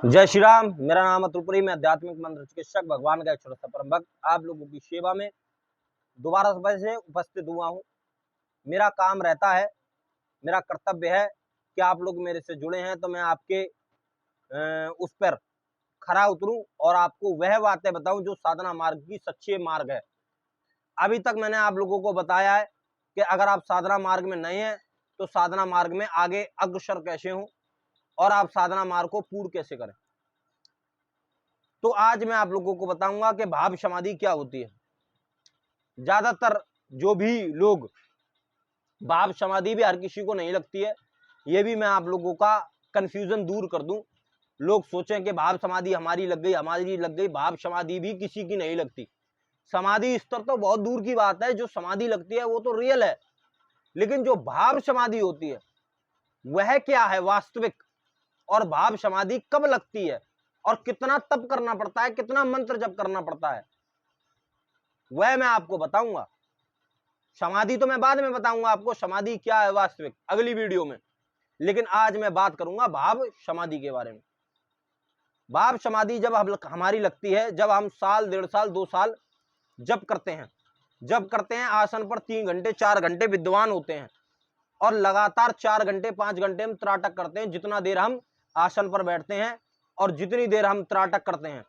जय श्री राम। मेरा नाम है त्रिपुरी। मैं आध्यात्मिक मंत्र चिकित्सक भगवान का एक छोटा सा परम भक्त आप लोगों की सेवा में दोबारा से उपस्थित हुआ हूँ। मेरा काम रहता है, मेरा कर्तव्य है कि आप लोग मेरे से जुड़े हैं तो मैं आपके उस पर खरा उतरूं और आपको वह बातें बताऊं जो साधना मार्ग की सच्चे मार्ग है। अभी तक मैंने आप लोगों को बताया है कि अगर आप साधना मार्ग में नहीं हैं तो साधना मार्ग में आगे अग्रसर कैसे हों और आप साधना मार्ग को पूर्ण कैसे करें। तो आज मैं आप लोगों को बताऊंगा कि भाव समाधि क्या होती है। ज्यादातर जो भी लोग भाव समाधि भी हर किसी को नहीं लगती है, ये भी मैं आप लोगों का कंफ्यूजन दूर कर दूं। लोग सोचें कि भाव समाधि हमारी लग गई, भाव समाधि भी किसी की नहीं लगती। समाधि स्तर तो बहुत दूर की बात है, जो समाधि लगती है वो तो रियल है, लेकिन जो भाव समाधि होती है वह क्या है वास्तविक, और भाव समाधि कब लगती है और कितना तप करना पड़ता है, कितना मंत्र जप करना पड़ता है, वह मैं आपको बताऊंगा। समाधि तो मैं बाद में बताऊंगा आपको, समाधि क्या है वास्तविक अगली वीडियो में, लेकिन आज मैं बात करूंगा भाव समाधि के बारे में। भाव समाधि जब हमारी लगती है, जब हम साल, 1.5 साल, 2 साल जप करते हैं आसन पर 3 घंटे 4 घंटे विद्वान होते हैं और लगातार 4 घंटे 5 घंटे हम त्राटक करते हैं। जितना देर हम आसन पर बैठते हैं और जितनी देर हम त्राटक करते हैं,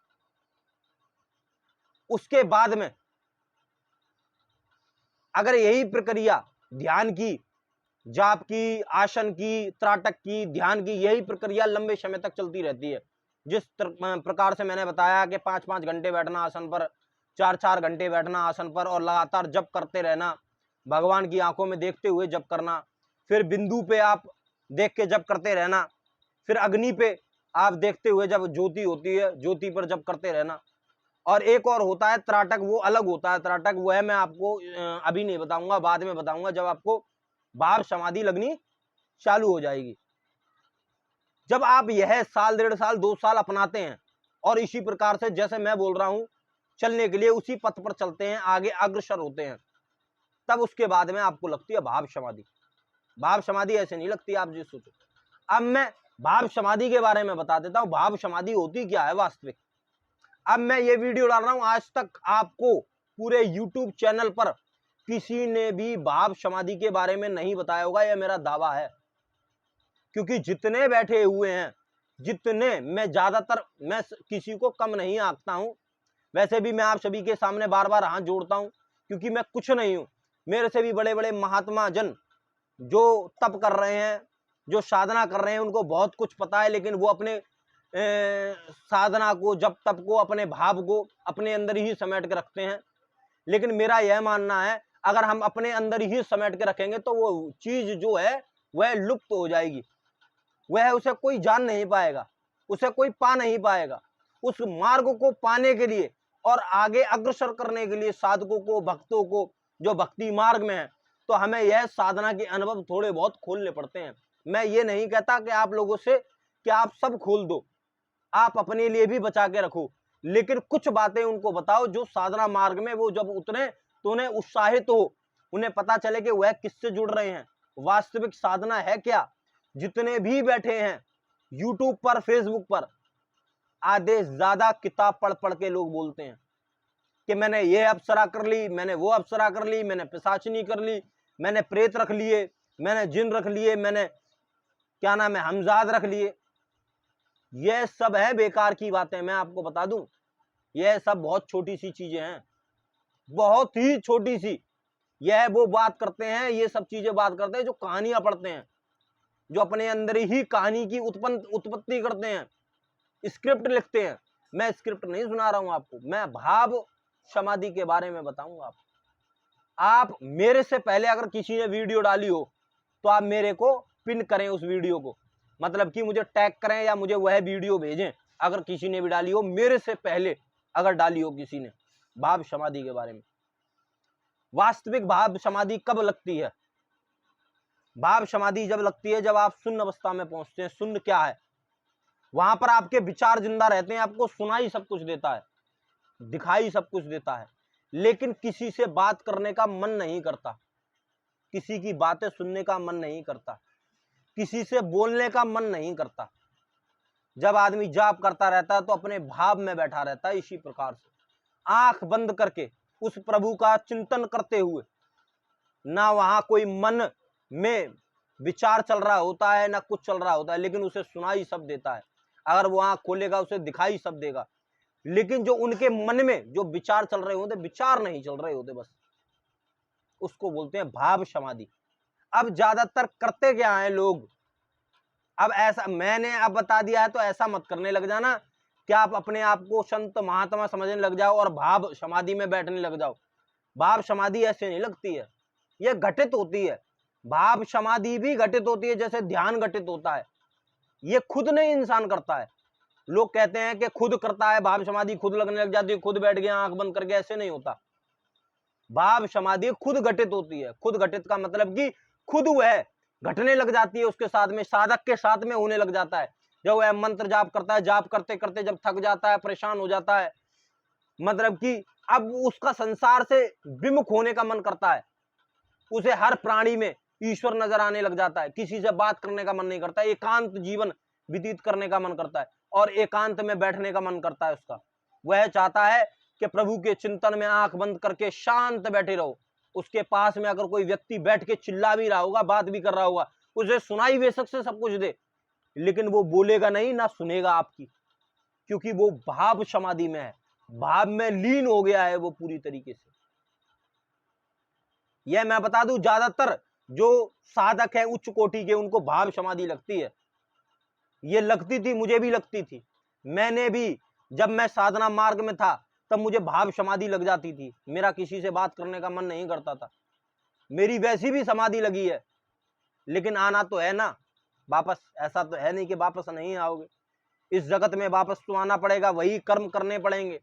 उसके बाद में अगर यही प्रक्रिया ध्यान की, जाप की, आसन की, त्राटक की, ध्यान की, यही प्रक्रिया लंबे समय तक चलती रहती है। जिस प्रकार से मैंने बताया कि 5-5 घंटे बैठना आसन पर, 4-4 घंटे बैठना आसन पर और लगातार जप करते रहना, भगवान की आंखों में देखते हुए जप करना, फिर बिंदु पे आप देख के जप करते रहना, फिर अग्नि पे आप देखते हुए जब ज्योति होती है ज्योति पर जप करते रहना, और एक और होता है त्राटक, वो अलग होता है त्राटक, वो है मैं आपको अभी नहीं बताऊंगा, बाद में बताऊंगा जब आपको भाव समाधि लगनी चालू हो जाएगी। जब आप यह साल, 1.5 साल, 2 साल अपनाते हैं और इसी प्रकार से जैसे मैं बोल रहा हूं चलने के लिए उसी पथ पर चलते हैं, आगे अग्रसर होते हैं, तब उसके बाद में आपको लगती है भाव समाधि। भाव समाधि ऐसे नहीं लगती आप जिस सोचो। अब मैं भाव समाधि के बारे में बता देता हूं, भाव समाधि होती क्या है वास्तविक। अब मैं ये वीडियो डाल रहा हूं, आज तक आपको पूरे YouTube चैनल पर किसी ने भी भाव समाधि के बारे में नहीं बताया होगा, यह मेरा दावा है। क्योंकि जितने बैठे हुए हैं, जितने, मैं ज्यादातर, मैं किसी को कम नहीं आंकता हूं। वैसे भी मैं आप सभी के सामने बार बार हाथ जोड़ता हूं, क्योंकि मैं कुछ नहीं हूं। मेरे से भी बड़े बड़े महात्मा जन जो तप कर रहे हैं, जो साधना कर रहे हैं, उनको बहुत कुछ पता है, लेकिन वो अपने साधना को, जप तप को, अपने भाव को अपने अंदर ही समेट के रखते हैं। लेकिन मेरा यह मानना है, अगर हम अपने अंदर ही समेट के रखेंगे तो वो चीज जो है वह लुप्त हो जाएगी, वह उसे कोई जान नहीं पाएगा, उसे कोई पा नहीं पाएगा। उस मार्ग को पाने के लिए और आगे अग्रसर करने के लिए साधकों को, भक्तों को, जो भक्ति मार्ग में है, तो हमें यह साधना के अनुभव थोड़े बहुत खोलने पड़ते हैं। मैं ये नहीं कहता कि आप लोगों से कि आप सब खोल दो, आप अपने लिए भी बचा के रखो, लेकिन कुछ बातें उनको बताओ जो साधना मार्ग में वो जब उतरे तो उन्हें उत्साहित हो, उन्हें पता चले कि वह किससे जुड़ रहे हैं, वास्तविक साधना है क्या। जितने भी बैठे हैं YouTube पर, Facebook पर, आधे ज्यादा किताब पढ़ पढ़ के लोग बोलते हैं कि मैंने ये अप्सरा कर ली, मैंने वो अप्सरा कर ली, मैंने पिशाचिनी कर ली, मैंने प्रेत रख लिए, मैंने जिन रख लिए, मैंने क्या नाम है हमजाद रख लिए। यह सब है बेकार की बातें। मैं आपको बता दूं, यह सब बहुत छोटी सी चीजें हैं, बहुत ही छोटी सी। यह वो बात करते हैं, ये सब चीजें बात करते हैं जो कहानियां पढ़ते हैं, जो अपने अंदर ही कहानी की उत्पत्ति करते हैं, स्क्रिप्ट लिखते हैं। मैं स्क्रिप्ट नहीं सुना रहा हूं आपको, मैं भाव समाधि के बारे में बताऊंगा आपको। आप मेरे से पहले अगर किसी ने वीडियो डाली हो तो आप मेरे को पिन करें उस वीडियो को, मतलब कि मुझे टैग करें या मुझे वह वीडियो भेजें। अगर किसी ने भी डाली हो मेरे से पहले, अगर डाली हो किसी ने भाव समाधि के बारे में। वास्तविक भाव समाधि कब लगती है? भाव समाधि जब लगती है जब आप शून्य अवस्था में पहुंचते हैं। शून्य क्या है? वहां पर आपके विचार जिंदा रहते हैं, आपको सुनाई सब कुछ देता है, दिखाई सब कुछ देता है, लेकिन किसी से बात करने का मन नहीं करता, किसी की बातें सुनने का मन नहीं करता, किसी से बोलने का मन नहीं करता। जब आदमी जाप करता रहता है तो अपने भाव में बैठा रहता है, इसी प्रकार से आंख बंद करके उस प्रभु का चिंतन करते हुए, ना वहां कोई मन में विचार चल रहा होता है ना कुछ चल रहा होता है, लेकिन उसे सुनाई सब देता है। अगर वो आंख खोलेगा उसे दिखाई सब देगा, लेकिन जो उनके मन में जो विचार चल रहे होते, विचार नहीं चल रहे होते, बस उसको बोलते हैं भाव समाधि। अब ज्यादातर करते क्या है लोग, अब ऐसा मैंने अब बता दिया है तो ऐसा मत करने लग जाना कि आप अपने आप को संत महात्मा समझने लग जाओ और भाव समाधि में बैठने लग जाओ। भाव समाधि ऐसे नहीं लगती है, यह घटित होती है। भाव समाधि भी घटित होती है जैसे ध्यान घटित होता है, ये खुद नहीं इंसान करता है। लोग कहते हैं कि खुद करता है भाव समाधि, खुद लगने लग जाती है, खुद बैठ गया आंख बंद करके, ऐसे नहीं होता। भाव समाधि खुद घटित होती है। खुद घटित का मतलब कि खुद वह घटने लग जाती है, उसके साथ में साधक के साथ में होने लग जाता है। जब वह मंत्र जाप करता है, जाप करते करते जब थक जाता है, परेशान हो जाता है, मतलब कि अब उसका संसार से विमुख होने का मन करता है, उसे हर प्राणी में ईश्वर नजर आने लग जाता है, किसी से बात करने का मन नहीं करता, एकांत जीवन व्यतीत करने का मन करता है और एकांत में बैठने का मन करता है उसका। वह चाहता है कि प्रभु के चिंतन में आंख बंद करके शांत बैठे रहो। उसके पास में अगर कोई व्यक्ति बैठ के चिल्ला भी रहा होगा, बात भी कर रहा होगा, उसे सुनाई बेशक से सब कुछ दे, लेकिन वो बोलेगा नहीं, ना सुनेगा आपकी, क्योंकि वो भाव समाधि में है, भाव में लीन हो गया है वो पूरी तरीके से। यह मैं बता दूं, ज्यादातर जो साधक है उच्च कोटि के, उनको भाव समाधि लगती है। ये लगती थी, मुझे भी लगती थी। मैंने भी जब मैं साधना मार्ग में था तब मुझे भाव समाधि लग जाती थी, मेरा किसी से बात करने का मन नहीं करता था। मेरी वैसी भी समाधि लगी है, लेकिन आना तो है ना वापस, ऐसा तो है नहीं कि वापस नहीं आओगे। इस जगत में वापस तो आना पड़ेगा, वही कर्म करने पड़ेंगे।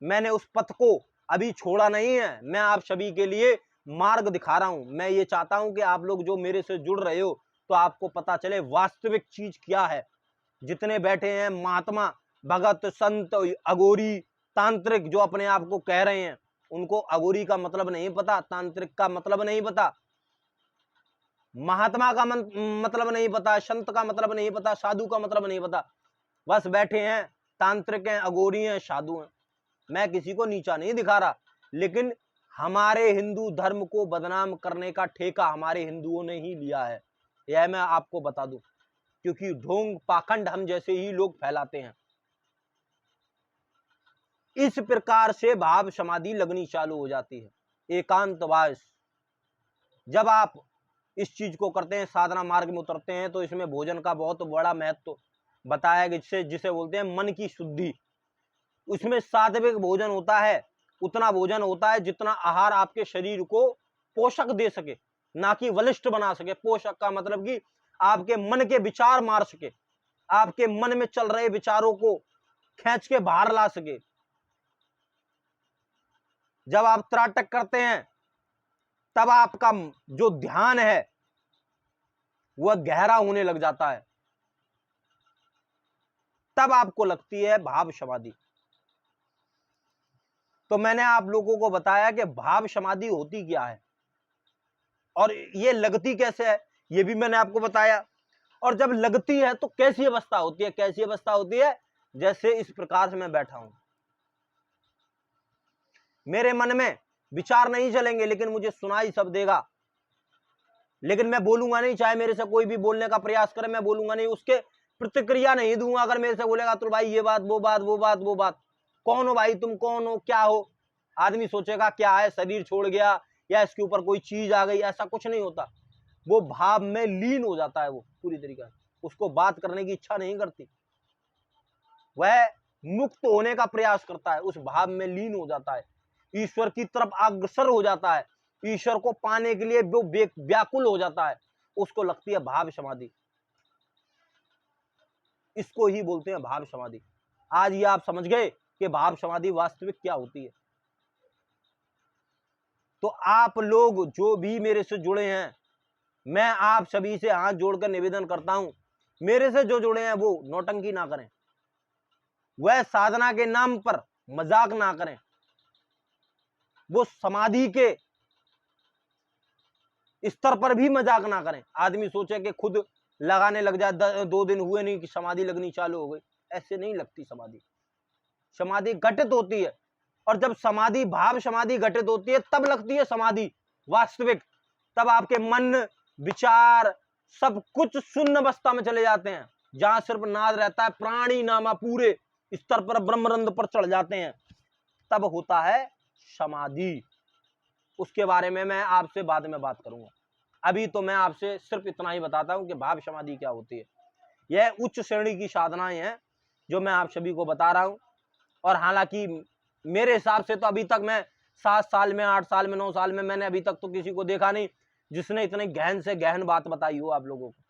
मैंने उस पथ को अभी छोड़ा नहीं है, मैं आप सभी के लिए मार्ग दिखा रहा हूं। मैं ये चाहता हूं कि आप लोग जो मेरे से जुड़ रहे हो तो आपको पता चले वास्तविक चीज क्या है। जितने बैठे हैं महात्मा, भगत, संत, अघोरी, तांत्रिक जो अपने आप को कह रहे हैं, उनको अघोरी का मतलब नहीं पता, तांत्रिक का मतलब नहीं पता, महात्मा का मतलब नहीं पता, संत का मतलब नहीं पता, साधु का मतलब नहीं पता। बस बैठे हैं, तांत्रिक हैं, अघोरी हैं, साधु हैं। मैं किसी को नीचा नहीं दिखा रहा, लेकिन हमारे हिंदू धर्म को बदनाम करने का ठेका हमारे हिंदुओं ने ही लिया है, यह मैं आपको बता दूं, क्योंकि ढोंग पाखंड हम जैसे ही लोग फैलाते हैं। इस प्रकार से भाव समाधि लगनी चालू हो जाती है। एकांतवास जब आप इस चीज को करते हैं, साधना मार्ग में उतरते हैं, तो इसमें भोजन का बहुत बड़ा महत्व बताया गया, जिसे बोलते हैं मन की शुद्धि। उसमें सात्विक भोजन होता है, उतना भोजन होता है जितना आहार आपके शरीर को पोषक दे सके, ना कि बलिष्ठ बना सके। पोषक का मतलब कि आपके मन के विचार मार सके, आपके मन में चल रहे विचारों को खींच के बाहर ला सके। जब आप त्राटक करते हैं तब आपका जो ध्यान है वह गहरा होने लग जाता है, तब आपको लगती है भाव समाधि। तो मैंने आप लोगों को बताया कि भाव समाधि होती क्या है और ये लगती कैसे है, ये भी मैंने आपको बताया। और जब लगती है तो कैसी अवस्था होती है, कैसी अवस्था होती है, जैसे इस प्रकार से मैं बैठा हूं, मेरे मन में विचार नहीं चलेंगे, लेकिन मुझे सुनाई सब देगा, लेकिन मैं बोलूंगा नहीं। चाहे मेरे से कोई भी बोलने का प्रयास करे, मैं बोलूंगा नहीं, उसके प्रतिक्रिया नहीं दूंगा। अगर मेरे से बोलेगा तो भाई ये बात, वो बात, वो बात, वो बात, कौन हो भाई तुम, कौन हो, क्या हो, आदमी सोचेगा क्या है, शरीर छोड़ गया या इसके ऊपर कोई चीज आ गई। ऐसा कुछ नहीं होता, वो भाव में लीन हो जाता है, वो पूरी तरीके से उसको बात करने की इच्छा नहीं करती, वह मुक्त होने का प्रयास करता है, उस भाव में लीन हो जाता है, ईश्वर की तरफ अग्रसर हो जाता है, ईश्वर को पाने के लिए वो व्याकुल हो जाता है, उसको लगती है भाव समाधि। इसको ही बोलते हैं भाव समाधि। आज ये आप समझ गए कि भाव समाधि वास्तविक क्या होती है। तो आप लोग जो भी मेरे से जुड़े हैं, मैं आप सभी से हाथ जोड़कर निवेदन करता हूं, मेरे से जो जुड़े हैं वो नौटंकी ना करें, वह साधना के नाम पर मजाक ना करें, वो समाधि के स्तर पर भी मजाक ना करें। आदमी सोचे कि खुद लगाने लग जाए, 2 दिन हुए नहीं कि समाधि लगनी चालू हो गई। ऐसे नहीं लगती समाधि। समाधि घटित होती है, और जब समाधि भाव समाधि घटित होती है तब लगती है समाधि वास्तविक। तब आपके मन विचार सब कुछ शून्य अवस्था में चले जाते हैं, जहां सिर्फ नाद रहता है, प्राणी नामा पूरे स्तर पर ब्रह्मरंध्र पर चढ़ जाते हैं, तब होता है समाधि। उसके बारे में मैं आपसे बाद में बात करूंगा। अभी तो मैं आपसे सिर्फ इतना ही बताता हूं कि भाव समाधि क्या होती है। यह उच्च श्रेणी की साधनाएं हैं जो मैं आप सभी को बता रहा हूं। और हालांकि मेरे हिसाब से तो अभी तक मैं 7 साल में, 8 साल में, 9 साल में मैंने अभी तक तो किसी को देखा नहीं जिसने इतने गहन से गहन बात बताई हो आप लोगों को।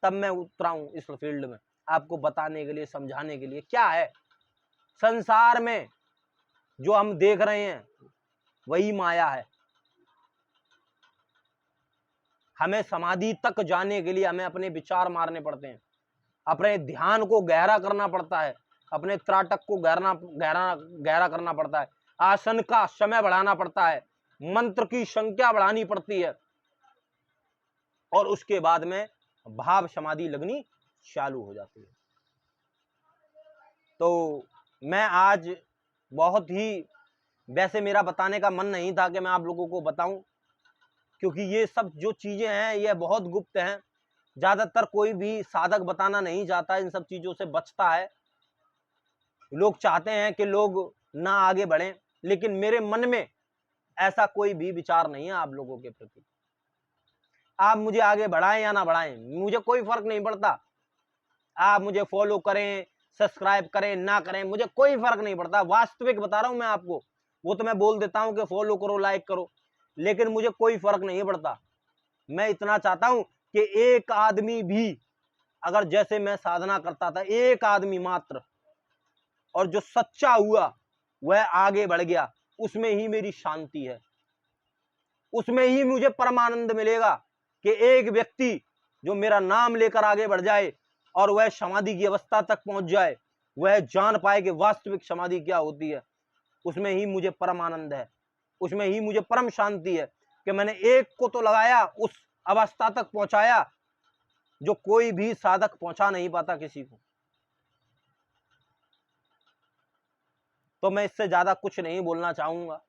तब मैं उतरा हूं इस फील्ड में आपको बताने के लिए, समझाने के लिए क्या है संसार में जो हम देख रहे हैं वही माया है। हमें समाधि तक जाने के लिए हमें अपने विचार मारने पड़ते हैं, अपने ध्यान को गहरा करना पड़ता है, अपने त्राटक को गहरा करना पड़ता है, आसन का समय बढ़ाना पड़ता है, मंत्र की संख्या बढ़ानी पड़ती है, और उसके बाद में भाव समाधि लगनी चालू हो जाती है। तो मैं आज बहुत ही, वैसे मेरा बताने का मन नहीं था कि मैं आप लोगों को बताऊं, क्योंकि ये सब जो चीजें हैं ये बहुत गुप्त हैं। ज्यादातर कोई भी साधक बताना नहीं चाहता, इन सब चीजों से बचता है। लोग चाहते हैं कि लोग ना आगे बढ़ें, लेकिन मेरे मन में ऐसा कोई भी विचार नहीं है आप लोगों के प्रति। आप मुझे आगे बढ़ाएं या ना बढ़ाएं, मुझे कोई फर्क नहीं पड़ता। आप मुझे फॉलो करें, सब्सक्राइब करें, ना करें, मुझे कोई फर्क नहीं पड़ता। वास्तविक बता रहा हूं मैं आपको। वो तो मैं बोल देता हूं कि फॉलो करो, लाइक करो, लेकिन मुझे कोई फर्क नहीं पड़ता। मैं इतना चाहता हूं कि एक आदमी भी, अगर जैसे मैं साधना करता था, एक आदमी मात्र, और जो सच्चा हुआ वह आगे बढ़ गया, उसमें ही मेरी शांति है, उसमें ही मुझे परमानंद मिलेगा। कि एक व्यक्ति जो मेरा नाम लेकर आगे बढ़ जाए और वह समाधि की अवस्था तक पहुंच जाए, वह जान पाए कि वास्तविक समाधि क्या होती है, उसमें ही मुझे परम आनंद है, उसमें ही मुझे परम शांति है कि मैंने एक को तो लगाया, उस अवस्था तक पहुंचाया जो कोई भी साधक पहुंचा नहीं पाता किसी को। तो मैं इससे ज्यादा कुछ नहीं बोलना चाहूंगा,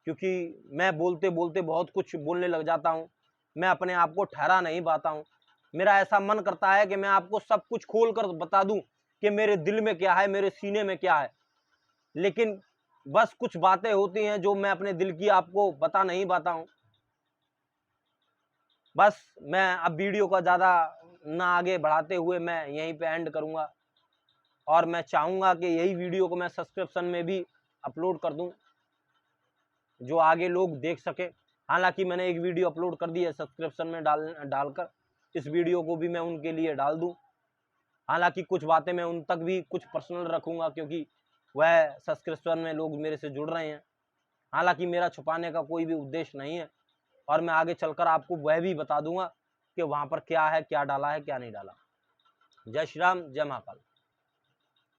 क्योंकि मैं बोलते बोलते बहुत कुछ बोलने लग जाता हूं। मैं अपने आप को ठहरा नहीं पाता हूं। मेरा ऐसा मन करता है कि मैं आपको सब कुछ खोल कर बता दूं कि मेरे दिल में क्या है, मेरे सीने में क्या है, लेकिन बस कुछ बातें होती हैं जो मैं अपने दिल की आपको बता नहीं पाता हूं। बस मैं अब वीडियो का ज़्यादा ना आगे बढ़ाते हुए मैं यहीं पे एंड करूंगा, और मैं चाहूँगा कि यही वीडियो को मैं सब्सक्रिप्शन में भी अपलोड कर दूं, जो आगे लोग देख सके। हालांकि मैंने एक वीडियो अपलोड कर दी है सब्सक्रिप्शन में डालकर, इस वीडियो को भी मैं उनके लिए डाल दूं। हालांकि कुछ बातें मैं उन तक भी कुछ पर्सनल रखूंगा, क्योंकि वह सब्सक्रिप्शन में लोग मेरे से जुड़ रहे हैं। हालांकि मेरा छुपाने का कोई भी उद्देश्य नहीं है, और मैं आगे चलकर आपको वह भी बता दूंगा कि वहाँ पर क्या है, क्या डाला है, क्या नहीं डाला। जय श्री राम, जय महाकाल।